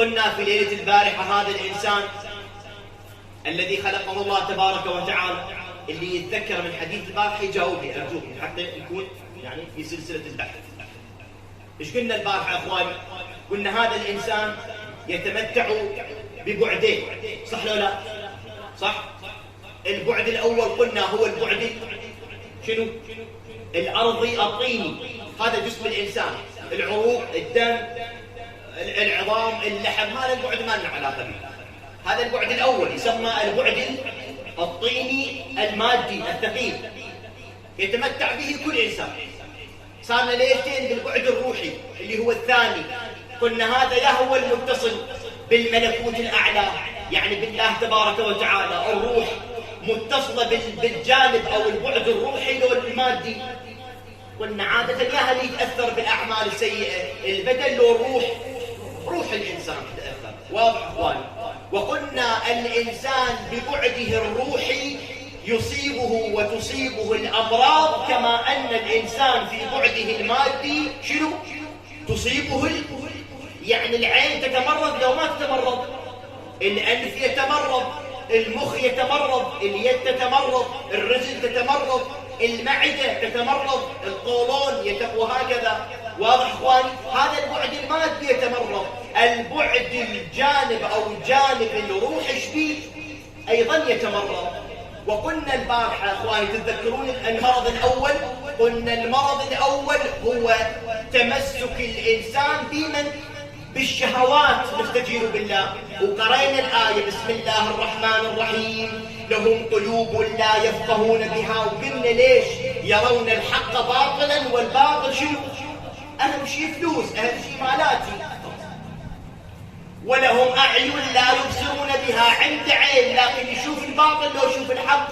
قلنا في ليلة البارحة هذا الإنسان الذي خلقه الله تبارك وتعالى، اللي يتذكر من حديث البارحة يجاوبني أرجوكم حتى يكون يعني في سلسلة البحث. إيش قلنا البارحة يا أخواني؟ قلنا هذا الإنسان يتمتع ببعدين، صح لو لا؟ صح؟ البعد الأول قلنا هو البعد شنو؟ الأرضي الطيني، هذا جسم الإنسان، العروق، الدم، العظام، اللحم، هذا البعد ما لنا علاقة به. هذا البعد الأول يسمى البعد الطيني المادي الثقيل، يتمتع به كل إنسان. صارنا ليلتين بالبعد الروحي اللي هو الثاني، قلنا هذا يهوى المتصل بالملكوت الأعلى، يعني بالله تبارك وتعالى. الروح متصلة بالجانب أو البعد الروحي لو المادي. قلنا عادة يا اللي يتأثر بالأعمال السيئة البدن لو الروح، روح الإنسان تتأثر. واضح أخواني؟ وقلنا الإنسان ببعده الروحي يصيبه وتصيبه الأمراض، كما أن الإنسان في بعده المادي شنو؟ تصيبه يعني العين تتمرض لو ما تتمرض، الأنف يتمرض، المخ يتمرض، اليد تتمرض، الرجل تتمرض، المعدة تتمرض، القولون وهكذا. واضح اخواني؟ هذا البعد المادي يتمرض. البعد الجانب او جانب الروح شبيه ايضا يتمرض. وقلنا البارحة اخواني تتذكرون المرض الاول؟ قلنا المرض الاول هو تمسك الانسان بمن؟ بالشهوات، نستجير بالله. وقرأنا الآية بسم الله الرحمن الرحيم لهم قلوب لا يفقهون بها. وقلنا ليش؟ يرون الحق باطلا والباطل شنو؟ أهم شيء فلوس، أهم شيء مالاتي. ولهم أعين لا يبصرون بها، عند عين لكن يشوف الباطل لو يشوف الحق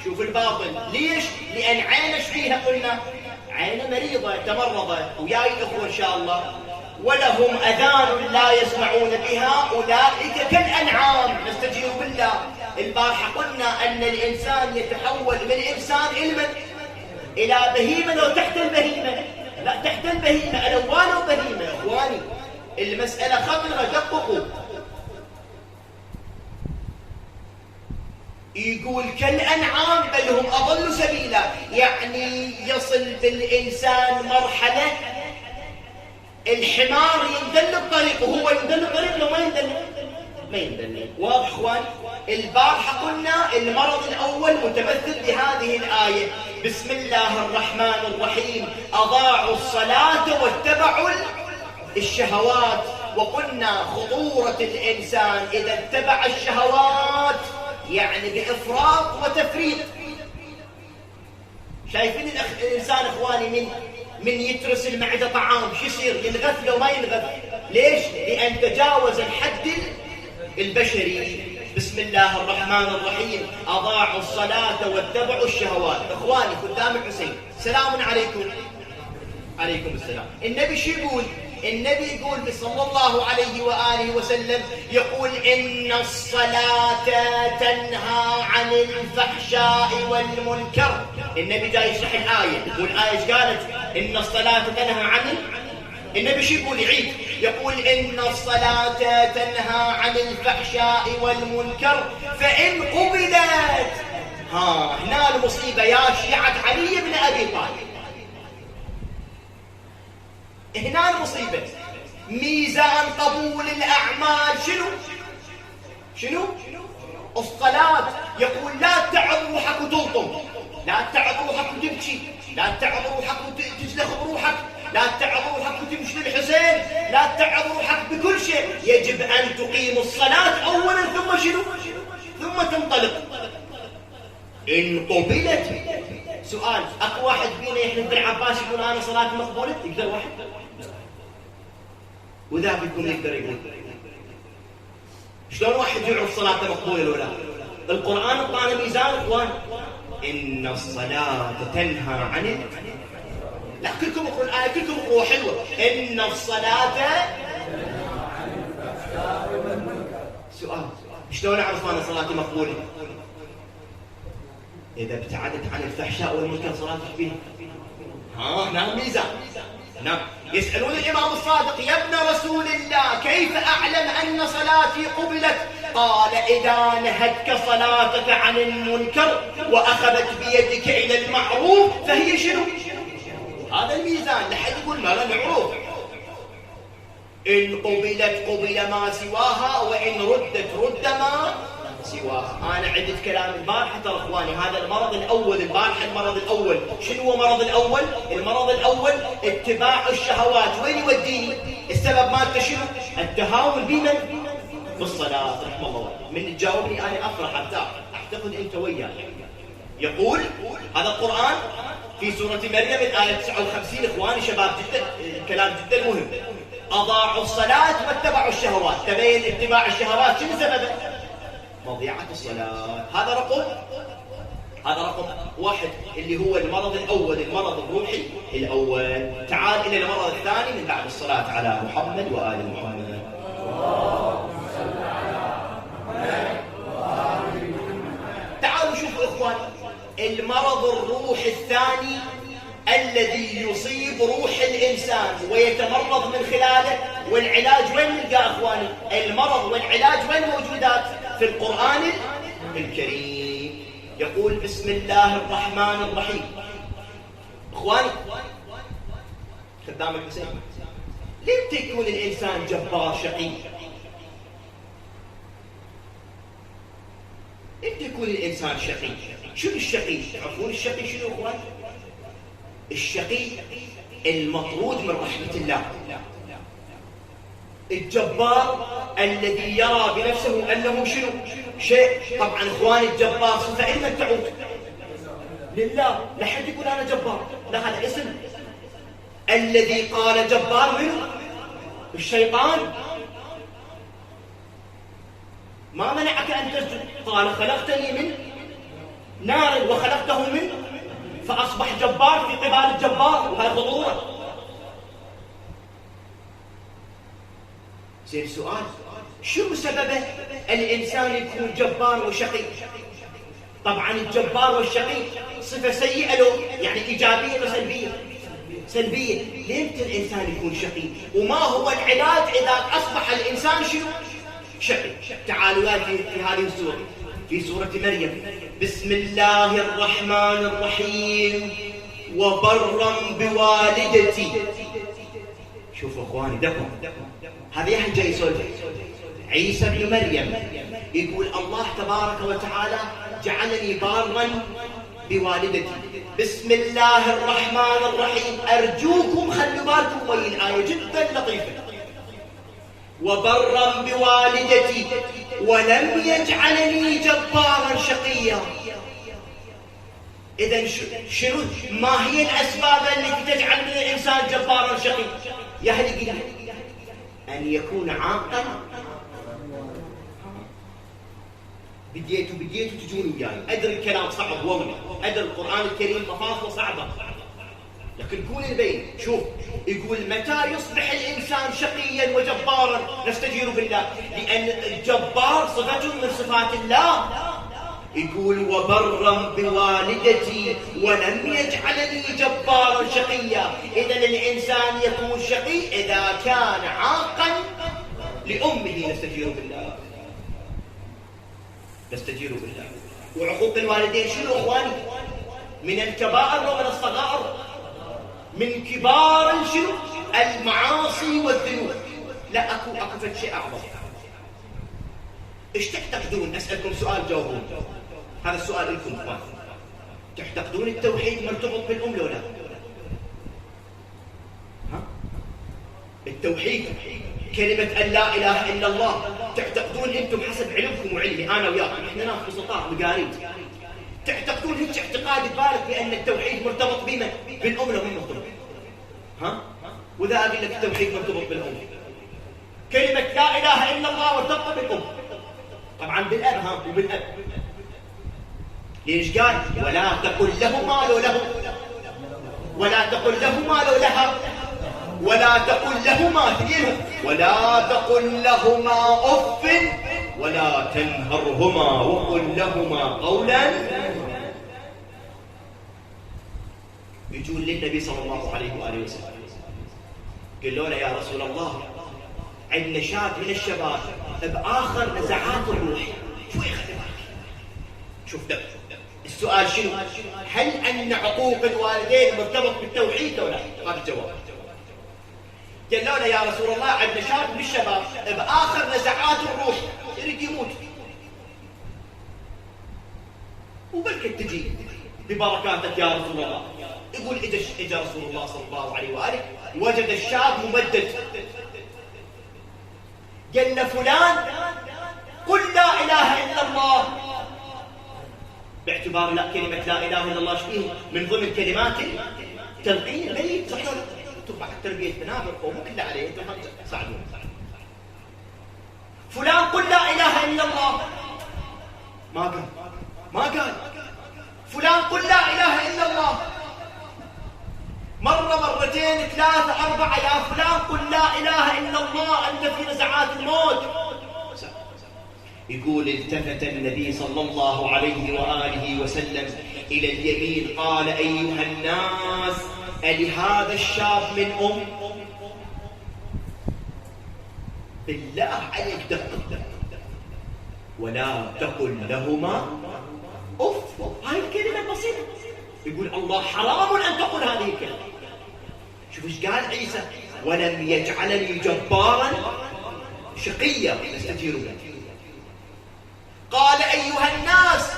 يشوف الباطل. ليش؟ لأن عينه فيها قلنا عينه مريضة تمرضة، وياي الأخوة إن شاء الله. ولهم أذان لا يسمعون بها أولئك كالأنعام، نستجير بالله. البارحة قلنا أن الإنسان يتحول من إنسان إلى بهيمة لو تحت البهيمة، لا تحت البهيمة، ألوان وبهيمة. إخواني المسألة خطرة، دققوا. يقول كالأنعام بل هم أضل سبيلا، يعني يصل بالإنسان مرحلة الحمار يندل بطريقه، هو يندل بطريقه لو ما يندل ما يندل. واضح اخوان؟ البارحة قلنا المرض الأول متمثل بهذه الآية بسم الله الرحمن الرحيم أضاعوا الصلاة واتبعوا الشهوات. وقلنا خطورة الإنسان إذا اتبع الشهوات يعني بإفراط وتفريط. شايفين الإنسان إخواني من يترس المعدة طعام شو يصير؟ ينغث لو ما ينغث. ليش؟ لأن تجاوز الحد البشري. بسم الله الرحمن الرحيم أضاعوا الصلاة واتبعوا الشهوات. إخواني قدام الحسين سلام عليكم. عليكم السلام. النبي شو يقول؟ النبي يقول صلى الله عليه وآله وسلم يقول إن الصلاة تنهى عن الفحشاء والمنكر. النبي جاي يشرح الآية، والآية ايش قالت؟ إن الصلاة تنهى عن النبي شو يقول؟ يعيد يقول إن الصلاة تنهى عن الفحشاء والمنكر فإن قبلت. هنا المصيبة يا شيعة علي بن أبي طالب. هنا المصيبة. ميزان قبول الأعمال شنو؟ الصلاة. يقول لا تعظ روحك وتلطم، لا تعظ روحك وتبكي، لا تعظ روحك وتجلخ بروحك، لا تعظ روحك وتمشي للحسين، لا تعظ روحك بكل شيء. يجب أن تقيم الصلاة أولا ثم شنو؟ ثم تنطلق. إن قبلت. سؤال، اكو واحد فينا يحلف بالعباس يقول انا صلاتي مقبوله؟ يقدر واحد؟ واذا بدكم يقدر يقول شلون واحد يعرف صلاته مقبوله ولا لا؟ القران اعطانا ميزان اخوان. ان الصلاه تنهى عن لا كلكم اقروا الايه، كلكم اقروا حلوه. ان الصلاه. سؤال، شلون اعرف انا صلاتي مقبوله؟ إذا ابتعدت عن الفحشاء والمنكر صلاتك فيها. هنا الميزان. نعم. يسألون الإمام الصادق يا ابن رسول الله كيف كيف أعلم أن صلاتي قبلت؟ قال إذا نهتك صلاتك عن المنكر وأخذت بيدك إلى المعروف فهي شنو؟ هذا الميزان. لحد يقول ما له معروف، إن قبلت قبل ما سواها، وإن ردت رد ما سواها. أنا عدت كلام البارحة ترى إخواني، هذا المرض الأول البارحة. المرض الأول شنو هو المرض الأول؟ المرض الأول اتباع الشهوات. وين يوديني؟ السبب مالته شنو؟ التهاون بمن؟ بالصلاة. رحمه الله. من تجاوبني أنا أفرح أرتاح، أعتقد أنت وياي. يقول هذا القرآن في سورة مريم الآية 59. إخواني شباب جدا كلام جدا مهم. أضاعوا الصلاة واتبعوا الشهوات. تبين اتباع الشهوات شنو سببه؟ مضيعة الصلاة. هذا رقم واحد اللي هو المرض الأول، المرض الروحي الأول. تعال إلى المرض الثاني من بعد الصلاة على محمد وآل محمد. تعالوا شوفوا إخواني المرض الروحي الثاني الذي يصيب روح الإنسان ويتمرض من خلاله، والعلاج وين نلقى إخواني؟ المرض والعلاج وين موجودات؟ في القرآن الكريم. يقول بسم الله الرحمن الرحيم. إخواني خدامك حسين، ليه يكون الإنسان جبار شقي؟ ليه يكون الإنسان شقي؟ شنو الشقي؟ تعرفون الشقي شنو إخواني؟ الشقي المطرود من رحمة الله، الجبار الذي يرى بنفسه أنه شنو؟ شيء. طبعا إخواني الجبار صفة لمن تعود؟ لله. لا حد يقول أنا جبار، لا هذا اسم. الذي قال جبار منه الشيطان. ما منعك أن تسجد؟ قال خلقتني من نار وخلقته من، فأصبح جبار في قبال الجبار، وهذا خطورة. زين السؤال شو سببه الإنسان يكون جبار وشقي؟ طبعا الجبار والشقي صفة سيئة له، يعني إيجابية وسلبية؟ سلبية. ليه الإنسان يكون شقي؟ وما هو العلاج إذا أصبح الإنسان شنو؟ شقي. تعالوا في هذه السورة، في سورة مريم. بسم الله الرحمن الرحيم. وبرا بوالدتي. شوفوا اخواني دقوا، هذا يحكي جاي يسولف. عيسى بن مريم يقول الله تبارك وتعالى جعلني بارا بوالدتي. بسم الله الرحمن الرحيم. ارجوكم خلوا بالكم وين الآية جدا لطيفة. وبرا بوالدتي ولم يجعلني جبارا شقيا. إذن شنو؟ ما هي الأسباب التي تجعل من الإنسان جبارا شقي؟ يهلك أن يكون عاقا. بديتوا تجون وياي. أدري الكلام صعب والله، أدري القرآن الكريم مفاصله صعبة، لكن كون البين. شوف يقول متى يصبح الإنسان شقيا وجبارا؟ نستجير بالله، لأن الجبار صفة من صفات الله. يقول وبرا بوالدتي ولم يجعلني جبارا شقيا. إذا الإنسان يكون شقي إذا كان عاقا لأمه. نستجير بالله، نستجير بالله. وعقوق الوالدين شنو اخواني؟ من الكبائر ومن الصغائر. من كبار شنو؟ المعاصي والذنوب. لا اكو شيء اعظم. ايش تعتقدون؟ اسالكم سؤال جاوبون. هذا السؤال لكم اخوان. تعتقدون التوحيد مرتبط بالام لو لا؟ ها؟ التوحيد كلمة أن لا إله إلا الله، تعتقدون أنتم حسب علمكم وعلمي أنا وياكم، إحنا ناس بسطاء مقاريد، تعتقدون هيك اعتقاد ببالك بأن التوحيد مرتبط بمن؟ بالأم لو مو مرتبط؟ ها؟ وإذا أقول لك التوحيد مرتبط بالأم، كلمة لا إله إلا الله مرتبطة بالأم، طبعا بالأب. ها؟ وبالأب. ليش قال؟ ولا تقل لهما لو له، ولا تقل لهما لو لها، ولا تقل لهما ثقيلهم، ولا تقل لهما أف ولا تنهرهما وقل لهما قولا. يجون للنبي صلى الله عليه وآله وسلم قالوا له يا رسول الله عندنا شاب من الشباب بآخر نزعات الروح شو يخدم؟ شوف ده السؤال شنو؟ هل أن عقوق الوالدين مرتبط بالتوحيد ولا لا؟ هذا الجواب. قالوا له يا رسول الله عندنا شاب من الشباب بآخر نزعات الروح يريد يموت، وبلكت تجي ببركاتك يا رسول الله. يقول اجى رسول الله صلى الله عليه وآله وجد الشاب ممدد، قال له فلان قل لا إله إلا الله، باعتبار لا كلمة لا إله إلا الله شبيه من ضمن كلمات تلقين ميت. صحيح انتم بعد تربية تنابر ومو كله عليه، انتم تساعدون. فلان قل لا إله إلا الله، ما قال فلان قل لا إله إلا الله. مرة مرتين ثلاثة أربعة، يا فلان قل لا إله إلا الله، أنت في نزعات الموت. يقول التفت النبي صلى الله عليه وآله وسلم إلى اليمين قال أيها الناس ألهذا الشاب من أم؟ بالله عليك دقق، ولا تقل لهما أف. هاي الكلمة بسيطة، يقول الله حرام أن تقول هذه الكلمة. شوف ايش قال عيسى، ولم يجعلني جبارا شقيا نستجير له. قال أيها الناس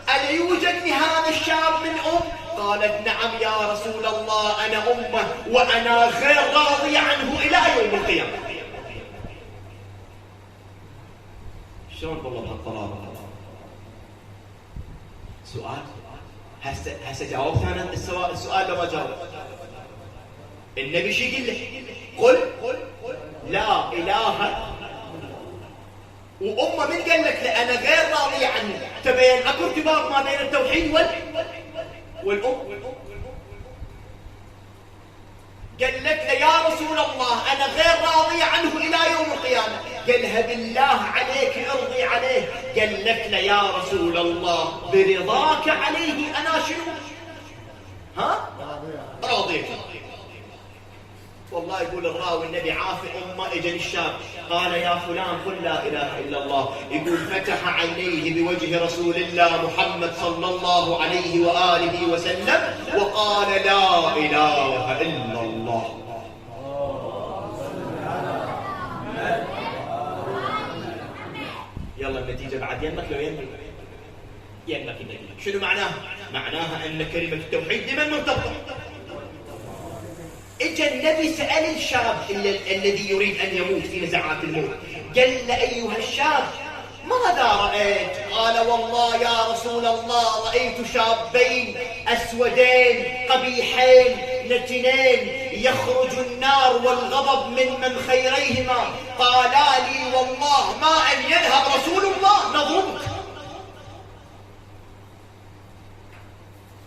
ألا يوجد لهذا الشاب من أم؟ قالت نعم يا رسول الله أنا أمه وأنا غير راضي عنه إلى يوم القيامة. شلون والله بهالطلاقة؟ سؤال هسه جاوبت أنا السؤال لو ما جاوبت. النبي شو يقول له؟ قل لا إله، وأمه من قال لك لا أنا غير راضي عنه؟ تبين أكو ارتباط ما بين التوحيد والأم. قال لك يا رسول الله أنا غير راضي عنه إلى يوم القيامة. قالها بالله عليك ارضي عليه. قال لك يا رسول الله برضاك عليه أنا شنو؟ ها؟ راضيك. والله يقول الراوي النبي عافي أمه. إجا الشاب قال يا فلان قل لا إله إلا الله. يقول فتح عينيه بوجه رسول الله محمد صلى الله عليه وآله وسلم وقال لا إله إلا الله. يلا النتيجة بعد يمك لو يمك النتيجة. شنو معناها؟ معناها أن كلمة التوحيد لمن مرتبطة. اجى النبي سأل الشاب الذي يريد أن يموت في نزعات الموت، قال له أيها الشاب ماذا رأيت؟ قال والله يا رسول الله رأيت شابين أسودين قبيحين نتنين يخرج النار والغضب من منخيريهما. قالا لي والله ما أن يذهب رسول الله نضربك.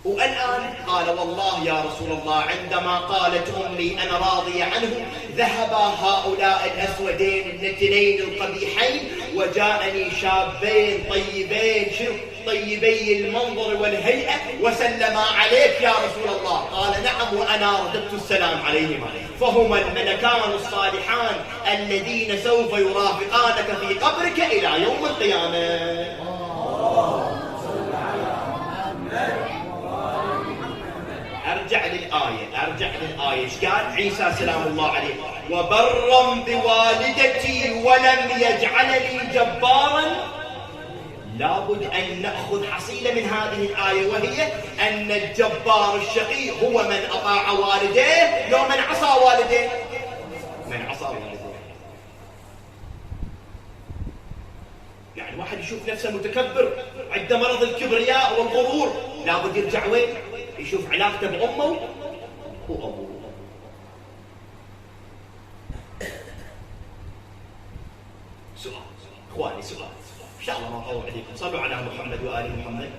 والآن قال والله يا رسول الله عندما قالت أمي أنا راضي عنه ذهبا هؤلاء الأسودين النتنين القبيحين وجاءني شابين طيبين طيبي المنظر والهيئة وسلما عليك يا رسول الله. قال نعم وأنا رددت السلام عليهما، فهما الملكان الصالحان الذين سوف يرافقانك في قبرك إلى يوم القيامة. أرجع للآية. إيش قال عيسى سلام الله عليه؟ وبرا بوالدتي ولم يجعلني جبارا. لابد أن نأخذ حصيلة من هذه الآية، وهي أن الجبار الشقي هو من أطاع والديه لو من عصى والديه. من عصى والديه يعني واحد يشوف نفسه متكبر عنده مرض الكبرياء والغرور، لابد يرجع وين؟ يشوف علاقته بأمه وأبوه. سؤال إخواني، سؤال إن شاء الله ما أطول عليكم. صلوا على محمد وآل محمد.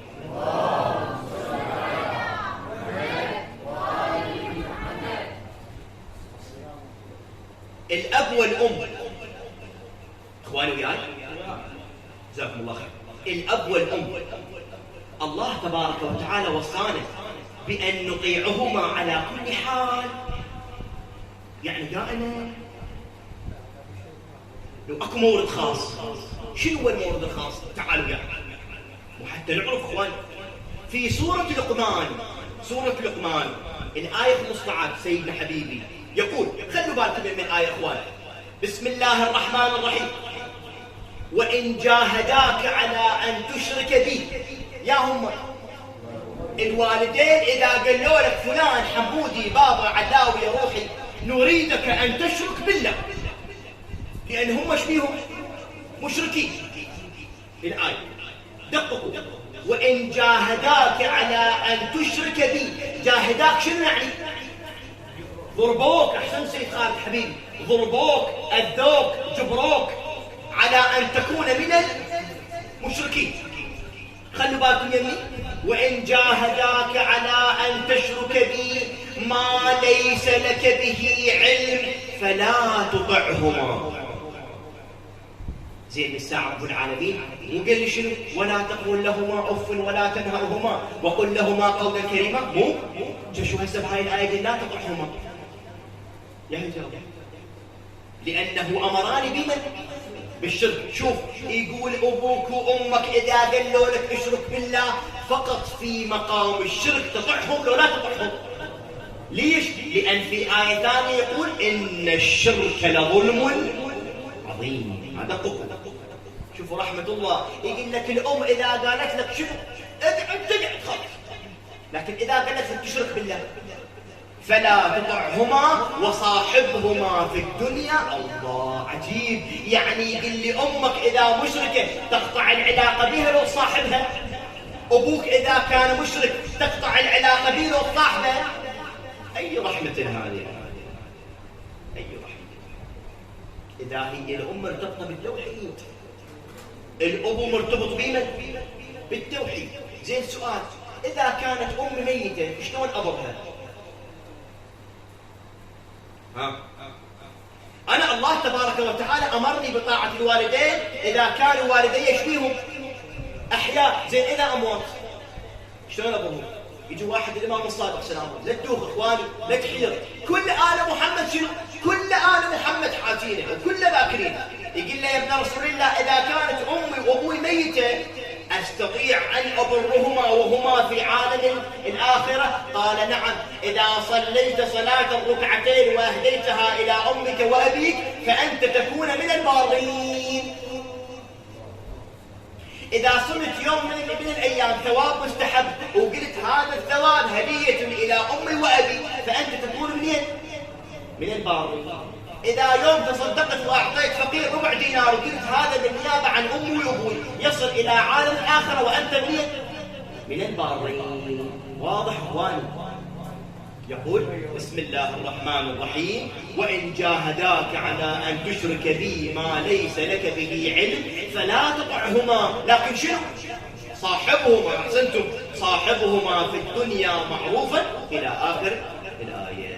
الأب والأم إخواني وياي جزاكم الله خير. الأب والأم الله تبارك وتعالى وصانا بأن نطيعهما على كل حال. يعني دائما لو اكو مورد خاص. شنو هو المورد الخاص؟ تعالوا يعني وحتى نعرف اخوان في سورة لقمان الآية 15 سيدنا حبيبي يقول، خلوا بالكم من الآية اخوان، بسم الله الرحمن الرحيم: وإن جاهداك على أن تشرك بي. يا هم الوالدين إذا قالوا لك فلان حمودي بابا علاوي يا روحي نريدك أن تشرك بالله، لأن هم شبيهم مشركين. الآية دققوا: وإن جاهداك على أن تشرك بي. جاهداك شنو يعني؟ ضربوك، أحسن سيد خالد حبيبي، ضربوك أذوك جبروك على أن تكون من المشركين. خلوا بالكم يمي: وإن جاهداك على أن تشرك بي ما ليس لك به علم فلا تطعهما. زين الساعة رب العالمين وقال لي شنو؟ ولا تقول لهما أف ولا تنهرهما وقل لهما قولا كريما. مو شو هسه بهاي الآية قال لا تطعهما. يا هجاب لأنه أمراني بمن؟ بالشرك. شوف يقول أبوك وأمك إذا قالوا لك اشرك بالله فقط في مقام الشرك تطعهم لو لا تطعهم. ليش؟ لأن في آية ثانية يقول إن الشرك لظلم عظيم. هذا قوة. شوفوا رحمة الله، يقول لك الأم إذا قالت لك شنو اقعد تقعد خلاص، لكن إذا قالت لك تشرك بالله فلا تطعهما وصاحبهما في الدنيا. الله عجيب، يعني يقول لي أمك إذا مشركة تقطع العلاقة بها لو صاحبها، أبوك إذا كان مشرك تقطع العلاقة به لو صاحبه. أي رحمة هذه، أي رحمة. إذا هي الأم مرتبطة بالتوحيد، الأب مرتبط بمن؟ بالتوحيد. زين سؤال، إذا كانت أم ميتة شلون أبرها؟ أنا الله تبارك وتعالى أمرني بطاعة الوالدين إذا كانوا والدي يشبيهم أحياء. زين إذا أموات شلون أبرهم؟ يجي واحد الإمام الصادق سلام الله، لا تدوخ إخواني لا تحير، كل آل محمد شنو؟ كل آل محمد حاتينه وكل ذاكرينه. يقول له يا ابن رسول الله إذا كانت أمي وأبوي ميتة أستطيع أن أبرهما وهما في عالم الآخرة؟ قال نعم، إذا صليت صلاة الركعتين وأهديتها إلى أمك وأبيك فأنت تكون من البارين. إذا صمت يوم من الأيام ثواب مستحب وقلت هذا الثواب هدية إلى أمي وأبي فأنت تكون من البارين. إذا يوم تصدقت وأعطيت فقير ربع دينار وقلت هذا بالنيابة عن أمي وأبوي يصل إلى عالم الآخرة وأنت من البارين. واضح إخواني؟ يقول بسم الله الرحمن الرحيم: وإن جاهداك على أن تشرك بي ما ليس لك به علم فلا تطعهما، لكن شنو؟ صاحبهما، أحسنتم، صاحبهما في الدنيا معروفا إلى آخر الآية.